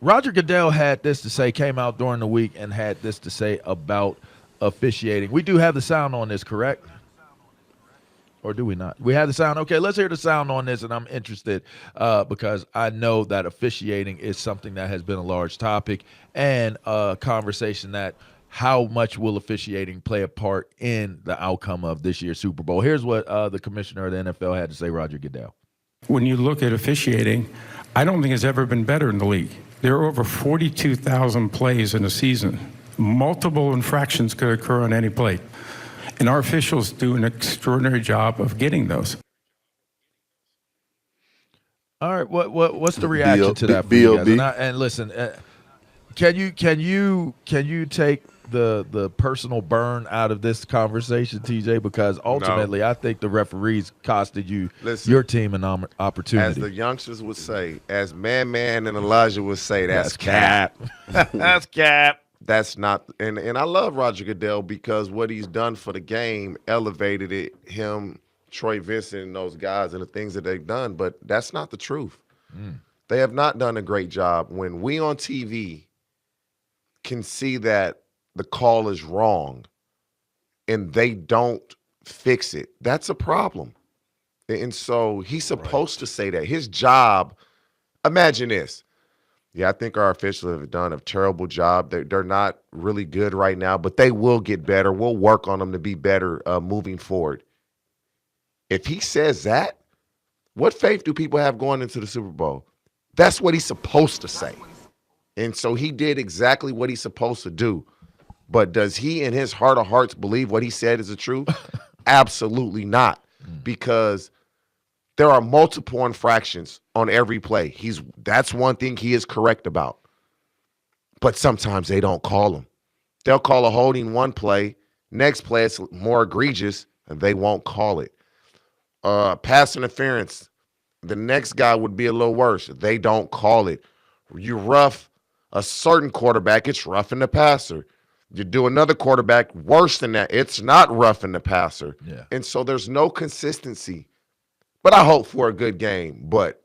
Roger Goodell had this to say, came out during the week and had this to say about officiating. We do have the sound on this, correct? Or do we not? We have the sound. Okay, let's hear the sound on this, and I'm interested because I know that officiating is something that has been a large topic and a conversation that how much will officiating play a part in the outcome of this year's Super Bowl. Here's what the commissioner of the NFL had to say, Roger Goodell. When you look at officiating, I don't think it's ever been better in the league. There are over 42,000 plays in a season. Multiple infractions could occur on any play. And our officials do an extraordinary job of getting those. All right, what's the reaction to that for you guys? And listen, can you take the personal burn out of this conversation, TJ? Because ultimately, I think the referees costed your team an opportunity. As the youngsters would say, as Man and Elijah would say, that's cap. That's cap. That's not, and I love Roger Goodell because what he's done for the game elevated it, him, Troy Vincent, and those guys, and the things that they've done. But that's not the truth. They have not done a great job. When we on TV can see that the call is wrong and they don't fix it, that's a problem. And so he's supposed to say that. His job, imagine this. Yeah, I think our officials have done a terrible job. They're not really good right now, but they will get better. We'll work on them to be better moving forward. If he says that, what faith do people have going into the Super Bowl? That's what he's supposed to say. And so he did exactly what he's supposed to do. But does he in his heart of hearts believe what he said is the truth? Absolutely not. Because there are multiple infractions on every play. That's one thing he is correct about. But sometimes they don't call them. They'll call a holding one play. Next play, it's more egregious, and they won't call it. Pass interference, the next guy would be a little worse. They don't call it. You rough a certain quarterback, it's roughing the passer. You do another quarterback worse than that, it's not roughing the passer. Yeah. And so there's no consistency. But I hope for a good game. But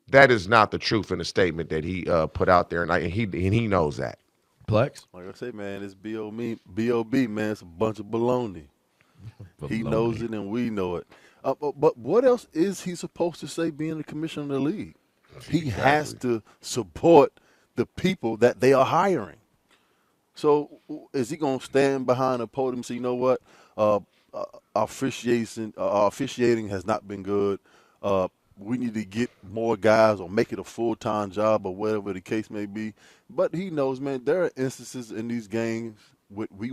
that is not the truth in the statement that he put out there, and he knows that. Plex? Like I say, man, it's B.O.B., man. It's a bunch of baloney. He knows it, and we know it. But what else is he supposed to say being the commissioner of the league? He has to support the people that they are hiring. So is he going to stand behind a podium and say, you know what, officiating has not been good. We need to get more guys or make it a full-time job or whatever the case may be. But he knows, man, there are instances in these games we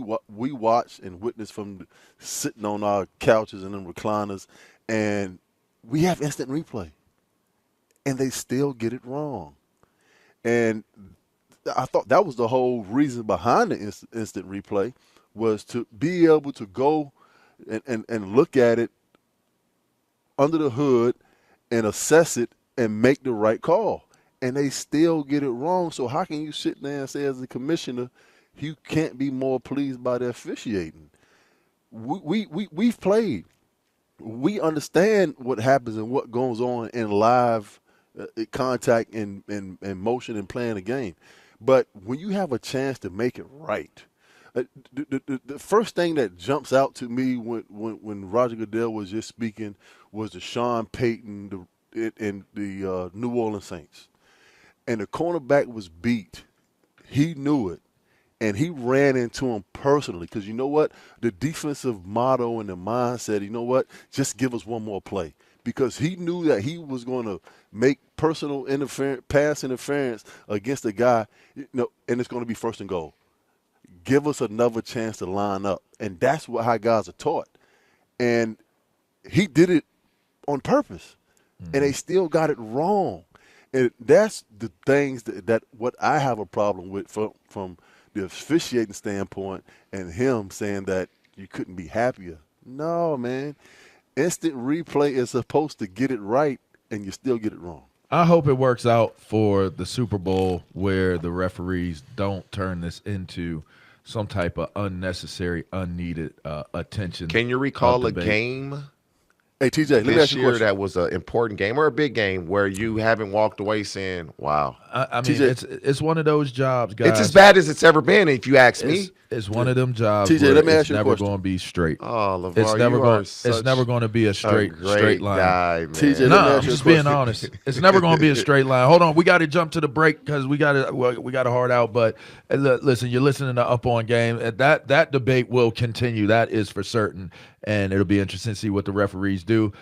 watch and witness from sitting on our couches and in recliners, and we have instant replay, and they still get it wrong. And I thought that was the whole reason behind the instant replay, was to be able to go and look at it under the hood and assess it and make the right call. And they still get it wrong. So how can you sit there and say, as a commissioner, you can't be more pleased by the officiating? We've played. We understand what happens and what goes on in live contact and motion and playing a game. But when you have a chance to make it right, the first thing that jumps out to me when Roger Goodell was just speaking was the Sean Payton and the New Orleans Saints. And the cornerback was beat. He knew it. And he ran into him personally because you know what? The defensive motto and the mindset, you know what? Just give us one more play. Because he knew that he was going to make personal pass interference against the guy, and it's going to be first and goal. Give us another chance to line up. And that's how guys are taught. And he did it on purpose. And they still got it wrong. And that's the things that what I have a problem with from the officiating standpoint, and him saying that you couldn't be happier. No, man. Instant replay is supposed to get it right, and you still get it wrong. I hope it works out for the Super Bowl where the referees don't turn this into some type of unnecessary, unneeded attention. Can you recall a game Hey, TJ, let me this ask you a year question. that was an important game or a big game where you haven't walked away saying, wow. I mean, TJ. it's one of those jobs, guys. It's as bad as it's ever been, if you ask me. It's one of them jobs TJ, where let me it's ask you a never question. going to be straight. Oh, LaVar, It's never you going. are It's never going to be a straight great line. guy, man. TJ, let No, me ask I'm you a just being question. honest. It's never going to be a straight line. Hold on, we got to jump to the break because we got to hard out. But listen, you're listening to Up On Game. That debate will continue. That is for certain, and it'll be interesting to see what the referees do.